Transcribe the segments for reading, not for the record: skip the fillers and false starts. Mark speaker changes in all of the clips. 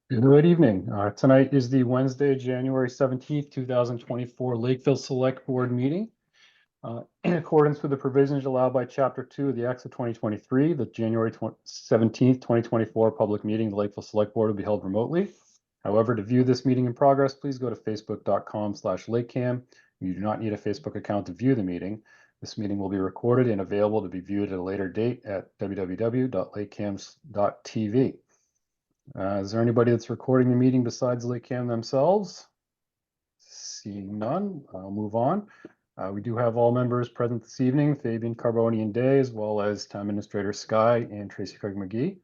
Speaker 1: Good evening. Tonight is the Wednesday, January 17th, 2024 Lakeville Select Board meeting. In accordance with the provisions allowed by Chapter 2 of the Acts of 2023, the January 17th, 2024 public meeting of the Lakeville Select Board will be held remotely. However, to view this meeting in progress, please go to facebook.com/LakeCAM. You do not need a Facebook account to view the meeting. This meeting will be recorded and available to be viewed at a later date at www.lakecams.tv. Is there anybody that's recording the meeting besides LakeCAM themselves? Seeing none, I'll move on. We do have all members present this evening, Fabian Carboni and Day, as well as Town Administrator Sky and Tracy Craig McGee.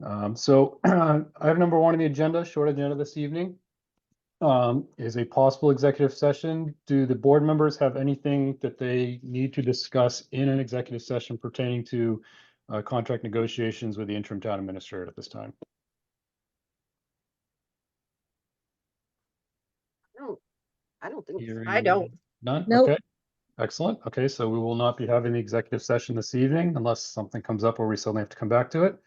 Speaker 1: Item number one on the agenda, short agenda this evening, is a possible executive session. Do the board members have anything that they need to discuss in an executive session pertaining to contract negotiations with the interim town administrator at this time?
Speaker 2: I don't think,
Speaker 1: Hearing
Speaker 2: I don't.
Speaker 1: None?
Speaker 3: Nope.
Speaker 1: Okay, excellent. Okay, so we will not be having the executive session this evening unless something comes up where we suddenly have to come back to it.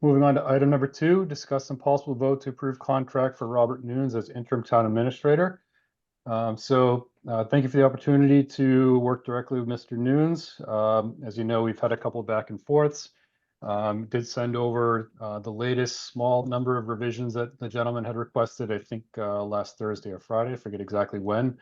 Speaker 1: Moving on to item number 2, discuss some possible vote to approve contract for Robert Nunes as interim town administrator. Thank you for the opportunity to work directly with Mr. Nunes. As you know, we've had a couple of back and forths. Did send over the latest small number of revisions that the gentleman had requested, I think last Thursday or Friday, I forget exactly when.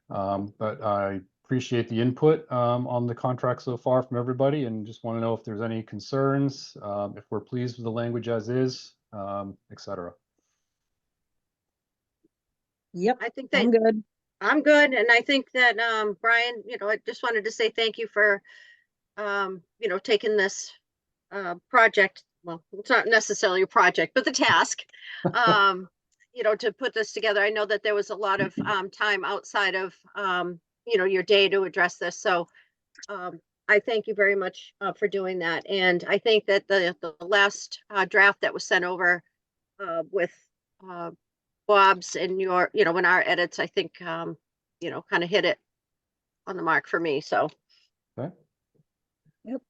Speaker 1: But I appreciate the input on the contract so far from everybody, and just want to know if there's any concerns, if we're pleased with the language as is, etc.
Speaker 3: Yep,
Speaker 2: I think that
Speaker 3: I'm good.
Speaker 2: I'm good. And I think that, Brian, I just wanted to say thank you for, taking this project. Well, it's not necessarily a project, but the task, to put this together. I know that there was a lot of time outside of, your day to address this. So I thank you very much for doing that. And I think that the last draft that was sent over with Bob's and your, in our edits, I think, kind of hit it on the mark for me. So.
Speaker 1: Okay.
Speaker 3: Yep.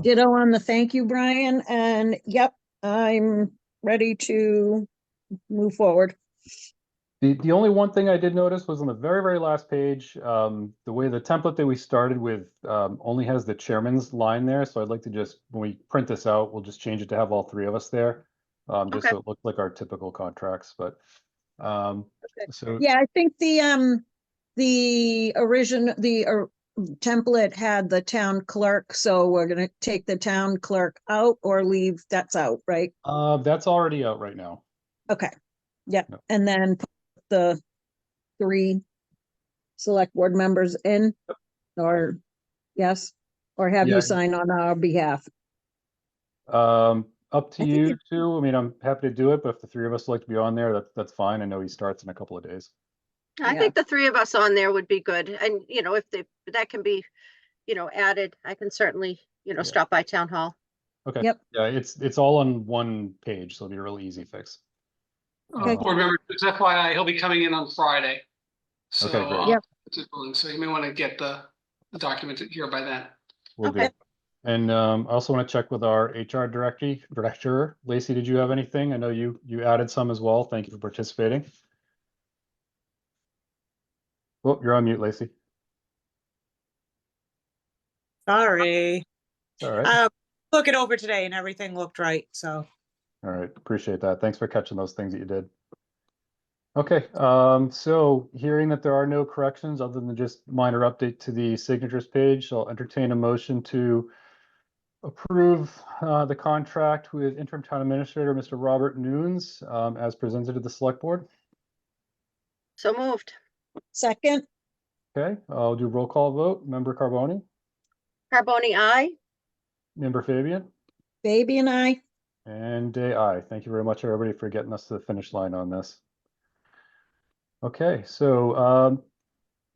Speaker 3: Ditto on the thank you, Brian. And yep, I'm ready to move forward.
Speaker 1: The only one thing I did notice was on the very, very last page, the way the template that we started with only has the chairman's line there. So I'd like to just, when we print this out, we'll just change it to have all three of us there. Just
Speaker 2: Okay.
Speaker 1: so it looks like our typical contracts, but so
Speaker 3: Yeah, I think the original, template had the town clerk, so we're gonna take the town clerk out or leave, that's out, right?
Speaker 1: that's already out right now.
Speaker 3: Okay, yep,
Speaker 1: Yep.
Speaker 3: and then put the 3 select board members in, or yes, or have
Speaker 1: Yeah.
Speaker 3: you sign on our behalf?
Speaker 1: Up to
Speaker 3: I think
Speaker 1: you two. I mean, I'm happy to do it, but if the three of us would like to be on there, that's fine. I know he starts in a couple of days.
Speaker 2: I
Speaker 3: Yeah.
Speaker 2: think the 3 of us on there would be good. And, if that can be, added, I can certainly,
Speaker 1: Yeah.
Speaker 2: stop by town hall.
Speaker 1: Okay.
Speaker 3: Yep.
Speaker 1: Yeah, it's all on one page, so it'll be a really easy fix.
Speaker 3: Okay.
Speaker 4: Board member, just FYI, he'll be coming in on Friday. So,
Speaker 1: Okay, great.
Speaker 3: Yep.
Speaker 4: So you may want to get the document here by then.
Speaker 1: Will
Speaker 2: Okay.
Speaker 1: do. And I also want to check with our HR director. Lacey, did you have anything? I know you added some as well. Thank you for participating. Oh, you're on mute, Lacey.
Speaker 5: Sorry.
Speaker 1: All right.
Speaker 5: Look it over today and everything looked right, so.
Speaker 1: All right, appreciate that. Thanks for catching those things that you did. Okay, so hearing that there are no corrections other than just minor update to the signatures page, I'll entertain a motion to approve the contract with interim town administrator, Mr. Robert Nunes, as presented to the select board.
Speaker 2: So moved.
Speaker 3: Second,
Speaker 1: Okay, I'll do roll call vote. Member Carboni,
Speaker 2: Carboni, aye.
Speaker 1: member Fabian,
Speaker 3: baby and I,
Speaker 1: and Day aye. Thank you very much, everybody, for getting us to the finish line on this. Okay, so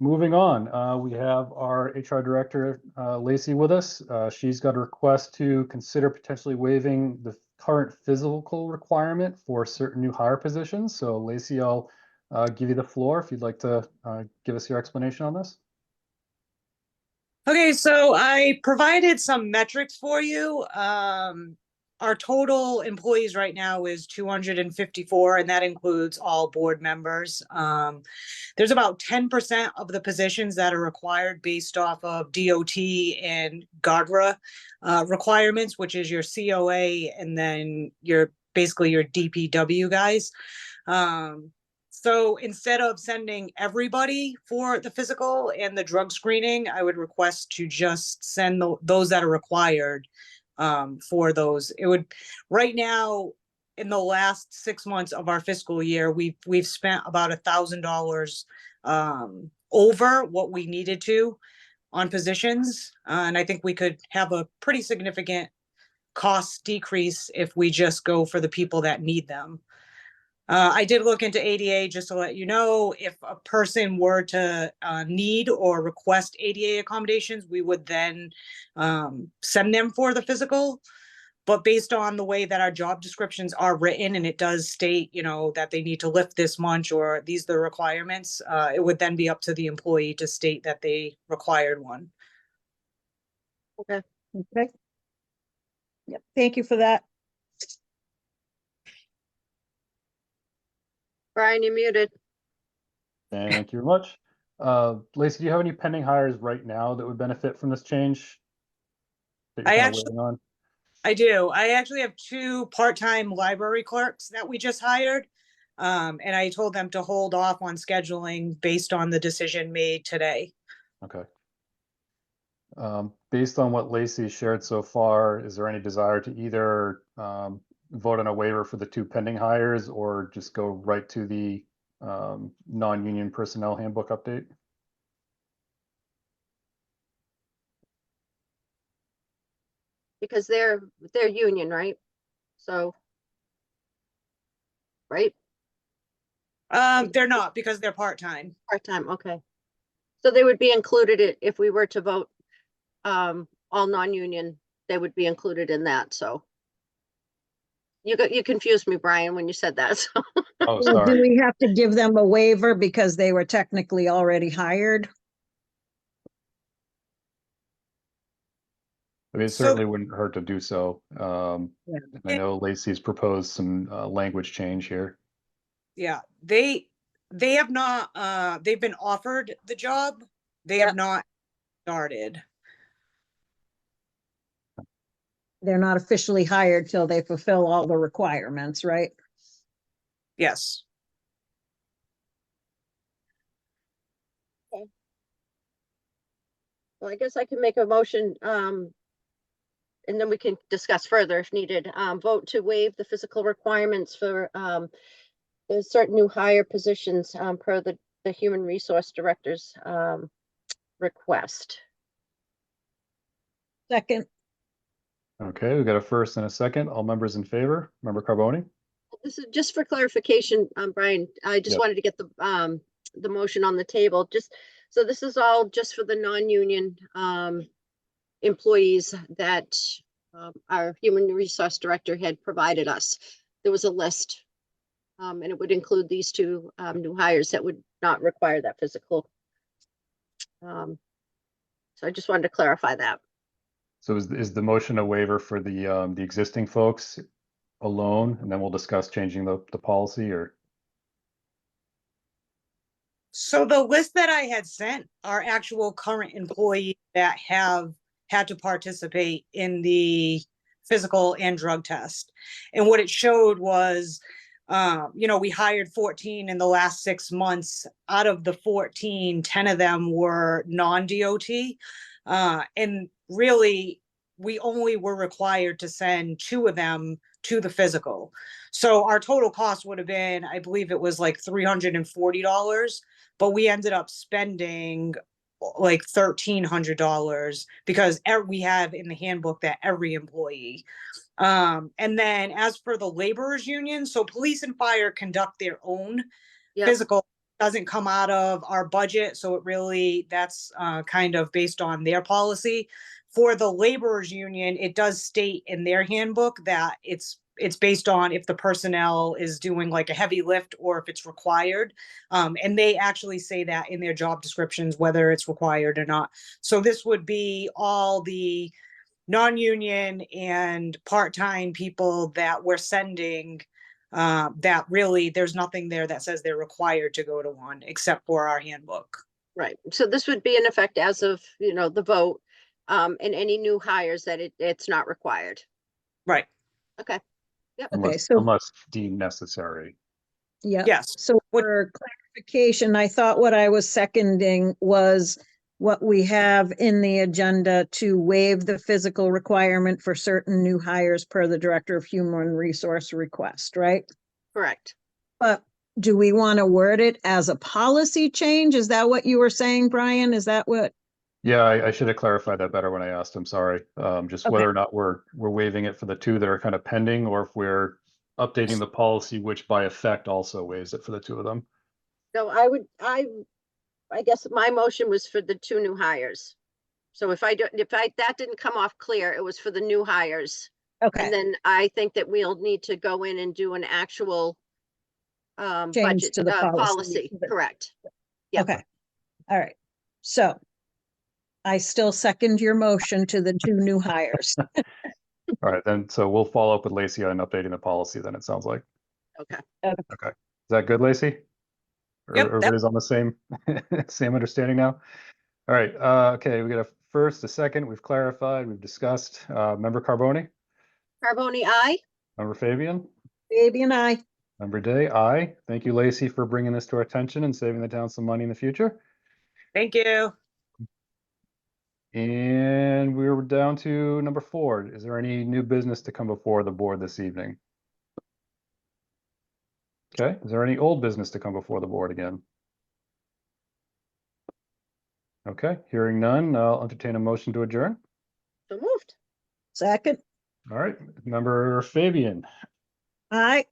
Speaker 1: moving on, we have our HR director, Lacey, with us. She's got a request to consider potentially waiving the current physical requirement for certain new hire positions. So Lacey, I'll give you the floor if you'd like to give us your explanation on this.
Speaker 5: Okay, so I provided some metrics for you. our total employees right now is 254, and that includes all board members. There's about 10% of the positions that are required based off of DOT and GARDRA requirements, which is your COA and then basically your DPW guys. So instead of sending everybody for the physical and the drug screening, I would request to just send those that are required for those. It would, right now, in the last 6 months of our fiscal year, we've spent about $1,000 over what we needed to on positions. And I think we could have a pretty significant cost decrease if we just go for the people that need them. I did look into ADA just to let you know, if a person were to need or request ADA accommodations, we would then send them for the physical. But based on the way that our job descriptions are written, and it does state, that they need to lift this much or these are the requirements, it would then be up to the employee to state that they required one.
Speaker 2: Okay.
Speaker 3: Okay. Yep, thank you for that.
Speaker 2: Brian, you're muted.
Speaker 1: Thank you very much. Lacey, do you have any pending hires right now that would benefit from this change? That you're
Speaker 5: I
Speaker 1: kinda
Speaker 5: actually-
Speaker 1: waiting on?
Speaker 5: I do. I actually have 2 part-time library clerks that we just hired. And I told them to hold off on scheduling based on the decision made today.
Speaker 1: Okay. Based on what Lacey shared so far, is there any desire to either vote on a waiver for the 2 pending hires or just go right to the non-union personnel handbook update?
Speaker 2: Because they're union, right? So. Right,
Speaker 5: They're not, because they're part-time.
Speaker 2: part-time, okay. So they would be included if we were to vote, all non-union, they would be included in that, so. You confused me, Brian, when you said that, so.
Speaker 1: Oh,
Speaker 3: Well, do
Speaker 1: sorry.
Speaker 3: we have to give them a waiver because they were technically already hired?
Speaker 1: I mean, it
Speaker 5: So-
Speaker 1: certainly wouldn't hurt to do so.
Speaker 3: Yeah.
Speaker 1: And I know Lacey's proposed some language change here.
Speaker 5: Yeah, they have not, they've been offered the job. They
Speaker 2: Yep.
Speaker 5: have not started.
Speaker 3: They're not officially hired till they fulfill all the requirements, right?
Speaker 5: Yes.
Speaker 2: Well, I guess I can make a motion, and then we can discuss further if needed. Vote to waive the physical requirements for there's certain new hire positions per the Human Resource Director's request.
Speaker 3: Second,
Speaker 1: Okay, we've got a first and a second. All members in favor? Member Carboni?
Speaker 2: This is just for clarification, Brian. I just
Speaker 1: Yep.
Speaker 2: wanted to get the motion on the table. So this is all just for the non-union employees that our Human Resource Director had provided us. There was a list, and it would include these 2 new hires that would not require that physical. So I just wanted to clarify that.
Speaker 1: So is the motion a waiver for the existing folks alone, and then we'll discuss changing the policy, or?
Speaker 5: So the list that I had sent are actual current employees that have had to participate in the physical and drug test. And what it showed was, we hired 14 in the last 6 months. Out of the 14, 10 of them were non-DOT. And really, we only were required to send 2 of them to the physical. So our total cost would have been, I believe it was like $340, but we ended up spending like $1,300 because we have in the handbook that every employee. And then as for the laborers union, so police and fire conduct their own
Speaker 2: Yep.
Speaker 5: physical, doesn't come out of our budget. So it really, that's kind of based on their policy. For the laborers union, it does state in their handbook that it's based on if the personnel is doing like a heavy lift or if it's required. And they actually say that in their job descriptions, whether it's required or not. So this would be all the non-union and part-time people that we're sending, that really, there's nothing there that says they're required to go to one, except for our handbook.
Speaker 2: Right, so this would be in effect as of, the vote, and any new hires that it's not required.
Speaker 5: Right,
Speaker 2: Okay,
Speaker 3: Okay,
Speaker 1: Unless,
Speaker 3: so,
Speaker 1: unless deemed necessary.
Speaker 3: yeah.
Speaker 5: yes.
Speaker 3: So
Speaker 5: What-
Speaker 3: for clarification, I thought what I was seconding was what we have in the agenda to waive the physical requirement for certain new hires per the Director of Human Resource request, right?
Speaker 2: correct.
Speaker 3: But do we want to word it as a policy change? Is that what you were saying, Brian? Is that what?
Speaker 1: Yeah, I should have clarified that better when I asked him, sorry. Just
Speaker 3: Okay.
Speaker 1: whether or not we're waiving it for the two that are kind of pending, or if we're updating the policy, which by effect also waives it for the two of them.
Speaker 2: No, I guess my motion was for the two new hires. So if that didn't come off clear, it was for the new hires.
Speaker 3: Okay,
Speaker 2: And then I think that we'll need to go in and do an actual
Speaker 3: change
Speaker 2: budget,
Speaker 3: to the
Speaker 2: policy, correct. yeah.
Speaker 3: Okay, all right. So I still second your motion to the two new hires.
Speaker 1: All right, then, so we'll follow up with Lacey on updating the policy then, it sounds like.
Speaker 2: Okay,
Speaker 1: Is that good, Lacey?
Speaker 5: Yep,
Speaker 1: Everybody's on the same, same understanding now? All right, okay, we got a first, a second, we've clarified, we've discussed, member Carboni,
Speaker 2: Carboni, aye.
Speaker 1: member Fabian,
Speaker 3: Baby and I,
Speaker 1: member Day, aye. Thank you, Lacey, for bringing this to our attention and saving the town some money in the future.
Speaker 5: Thank you.
Speaker 1: And we're down to number 4. Is there any new business to come before the board this evening? Okay, is there any old business to come before the board again? Okay, hearing none, I'll entertain a motion to adjourn.
Speaker 2: So moved.
Speaker 3: second,
Speaker 1: All right, member Fabian,
Speaker 3: I.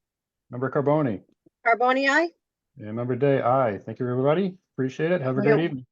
Speaker 1: member Carboni,
Speaker 2: Carboni, aye.
Speaker 1: and member Day, aye. Thank you, everybody. Appreciate it. Have a
Speaker 2: Thank
Speaker 1: great
Speaker 2: you.
Speaker 1: evening.